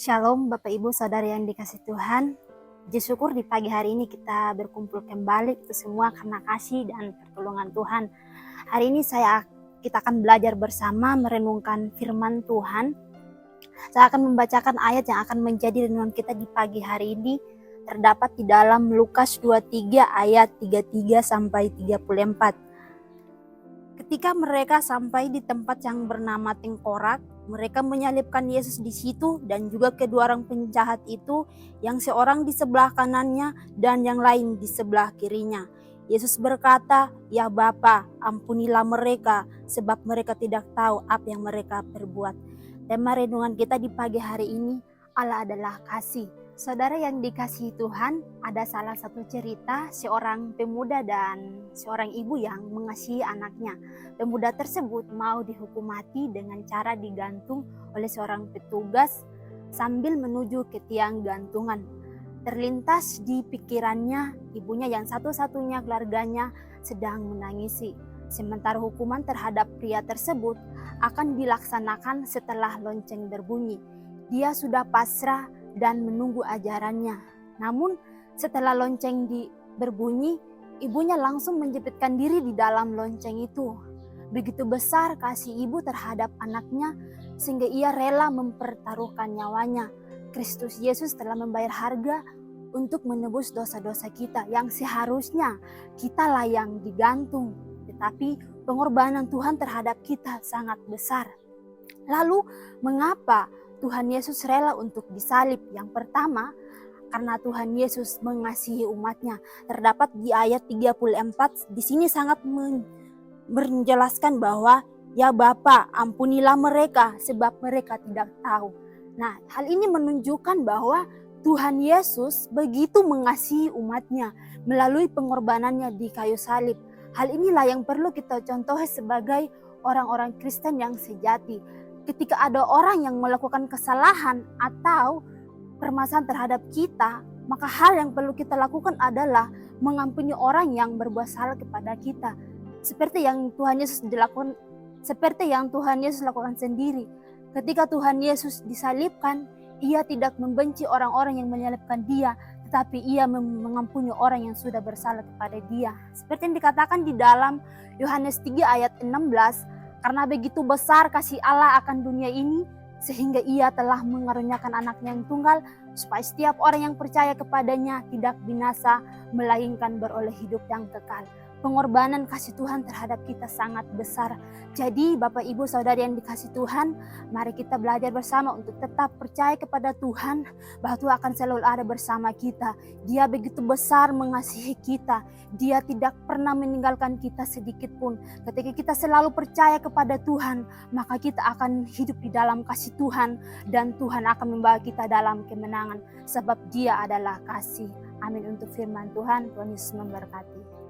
Shalom Bapak Ibu Saudara yang dikasih Tuhan. Puji syukur di pagi hari ini kita berkumpul kembali itu semua karena kasih dan pertolongan Tuhan. Hari ini kita akan belajar bersama merenungkan firman Tuhan. Saya akan membacakan ayat yang akan menjadi renungan kita di pagi hari ini. Terdapat di dalam Lukas 23 ayat 33 sampai 34. Ketika mereka sampai di tempat yang bernama Tengkorak, mereka menyalibkan Yesus di situ dan juga kedua orang penjahat itu, yang seorang di sebelah kanannya dan yang lain di sebelah kirinya. Yesus berkata, "Ya Bapa, ampunilah mereka, sebab mereka tidak tahu apa yang mereka perbuat." Tema renungan kita di pagi hari ini, Allah adalah kasih. Saudara yang dikasihi Tuhan, ada salah satu cerita seorang pemuda dan seorang ibu yang mengasihi anaknya. Pemuda tersebut mau dihukum mati dengan cara digantung oleh seorang petugas sambil menuju ke tiang gantungan. Terlintas di pikirannya, ibunya yang satu-satunya keluarganya sedang menangisi. Sementara hukuman terhadap pria tersebut akan dilaksanakan setelah lonceng berbunyi. Dia sudah pasrah dan menunggu ajarannya. Namun setelah lonceng berbunyi, ibunya langsung menjepitkan diri di dalam lonceng itu. Begitu besar kasih ibu terhadap anaknya sehingga ia rela mempertaruhkan nyawanya. Kristus Yesus telah membayar harga untuk menebus dosa-dosa kita yang seharusnya kitalah yang digantung. Tetapi pengorbanan Tuhan terhadap kita sangat besar. Lalu mengapa Tuhan Yesus rela untuk disalib? Yang pertama, karena Tuhan Yesus mengasihi umatnya. Terdapat di ayat 34, di sini sangat menjelaskan bahwa, "Ya Bapa, ampunilah mereka, sebab mereka tidak tahu." Nah, hal ini menunjukkan bahwa Tuhan Yesus begitu mengasihi umatnya melalui pengorbanannya di kayu salib. Hal inilah yang perlu kita contoh sebagai orang-orang Kristen yang sejati. Ketika ada orang yang melakukan kesalahan atau permasalahan terhadap kita, maka hal yang perlu kita lakukan adalah mengampuni orang yang berbuat salah kepada kita. Seperti yang Tuhan Yesus lakukan sendiri. Ketika Tuhan Yesus disalibkan, ia tidak membenci orang-orang yang menyalibkan dia, tetapi ia mengampuni orang yang sudah bersalah kepada dia. Seperti yang dikatakan di dalam Yohanes 3 ayat 16, "Karena begitu besar kasih Allah akan dunia ini, sehingga ia telah mengaruniakan anaknya yang tunggal, supaya setiap orang yang percaya kepadanya tidak binasa, melainkan beroleh hidup yang kekal." Pengorbanan kasih Tuhan terhadap kita sangat besar. Jadi Bapak Ibu Saudari yang dikasih Tuhan, mari kita belajar bersama untuk tetap percaya kepada Tuhan, bahwa Tuhan akan selalu ada bersama kita. Dia begitu besar mengasihi kita. Dia tidak pernah meninggalkan kita sedikit pun. Ketika kita selalu percaya kepada Tuhan, maka kita akan hidup di dalam kasih Tuhan, dan Tuhan akan membawa kita dalam kemenangan, sebab Dia adalah kasih. Amin untuk firman Tuhan. Tuhan Yesus memberkati.